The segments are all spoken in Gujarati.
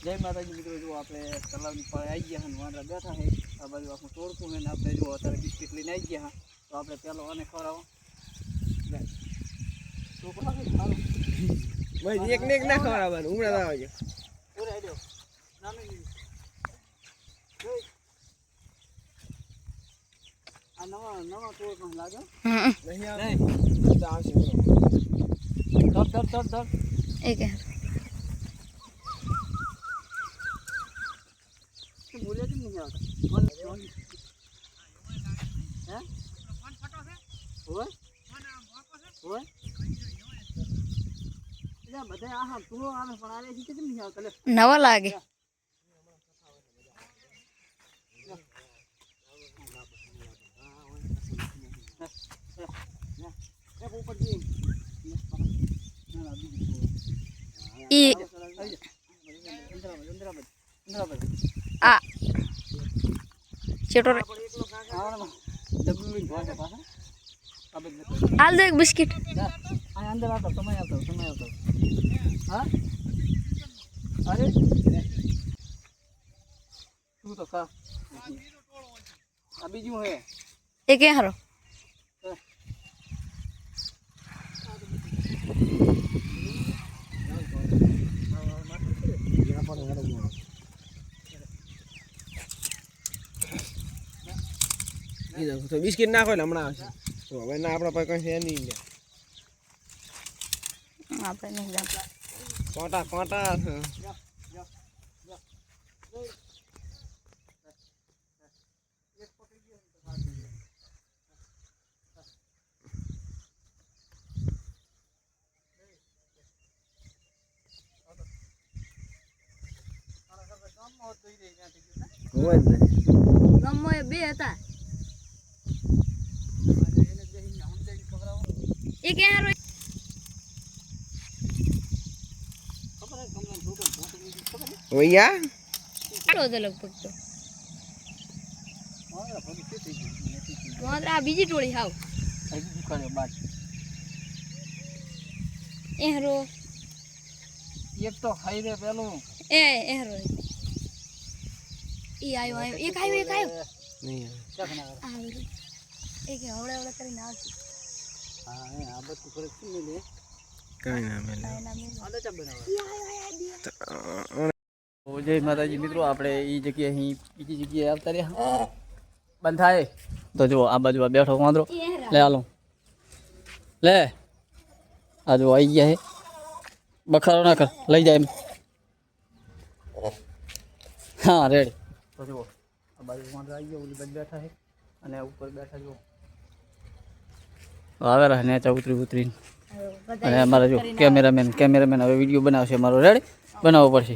જય માતાજી મિત્રો, જો આપણે તલાવની પાસે આવી ગયા અને વાંદરા બેઠા છે. આ બાજુ આપણું તોડતું છે ને આપણે જો અત્યારે બિસ્કિટ લઈને આવી ગયા તો આપણે પેલો આને ખવડાવો. ભાઈ એક ને એક ના ખવડાવવાનું ઉમરા ના આવજો. ઓરે આડ્યો નામે નહીં. આ નવા તોડ પણ લાગે નહીં નહીં આવશે. ધર એક બોલે જ નહીં આવતા. હે હોય હોય બધા આ તું આવે પણ આવે છે કેમ નહીં આવતા? લે નવા લાગે. ઈ આ ચેટો હાલ દે એક બિસ્કિટ. અંદર આવતો સમય આવતો હા અરે તું તો ખા આ બીજું હે એ કે હારો તો બિસ્કિટ નાખો એટલે હમણાં આવશે. તો હવે ના આપણા પાસે કઈ છે નહીં. આપણે નહીં જાણતા. કોટા હોય જ ને ગમો એ બે હતા. એ કે હારો ઓયા આડો જ લગભગ તો આ બીજી ટોળી હાવ દુકાને બાદ એ હારો એક તો ખાઈ દે પેલું એ હારો ઈ આયો એક આયો નહીં આવે એ કે હવળે કરીને આવશે. હા આ બધું ફરક શું લે કઈ ના મેલે. આદા ચા બનાવો. જય માતાજી મિત્રો, આપણે એ જગ્યાએ અહીં બીજી જગ્યાએ આવતા રહ્યા બંધ થાય તો જો આ બાજુ આ બેઠો વાંદરો. લે હાલો લે આ જો આવી ગયા હે. બખારો ના કર લઈ જાય એમ. હા રેડી. તો જુઓ આ બાજુ વાંદરો આવી ગયો, ઓલી બાજુ બેઠા છે અને ઉપર બેઠા જો આવે રહે નેચા ઉતરીને. અને અમારા જો કેમેરામેન હવે વિડીયો બનાવશે અમારો. રેડી બનાવવો પડશે.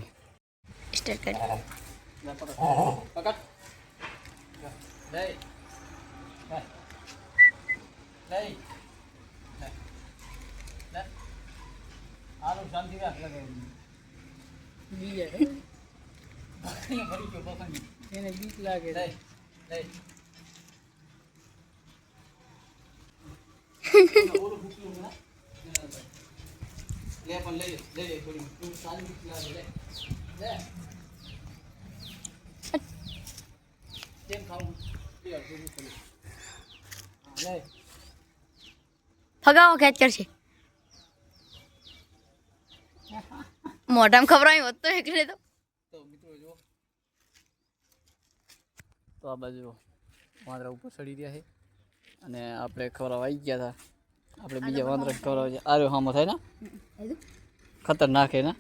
સ્ટાર્ટ કરી એને બીક લાગે લે પણ લઈ લે થોડી તું સારી બીક લાગે લે કેમ ખાવું લે ફગાવો ખેંચ કરશે. મોઢામાં ખવડાવ્યું હોત તો એકડે તો મિત્રો જો તો આ બાજુ વાંદરા ઉપર ચડી રહ્યા છે અને આપણે ખવડાવવા આવી ગયા હતા. આપણે બીજા વાંદરા ખવડાવવા આર્યો હામો થાય ને ખતરનાક હે ને.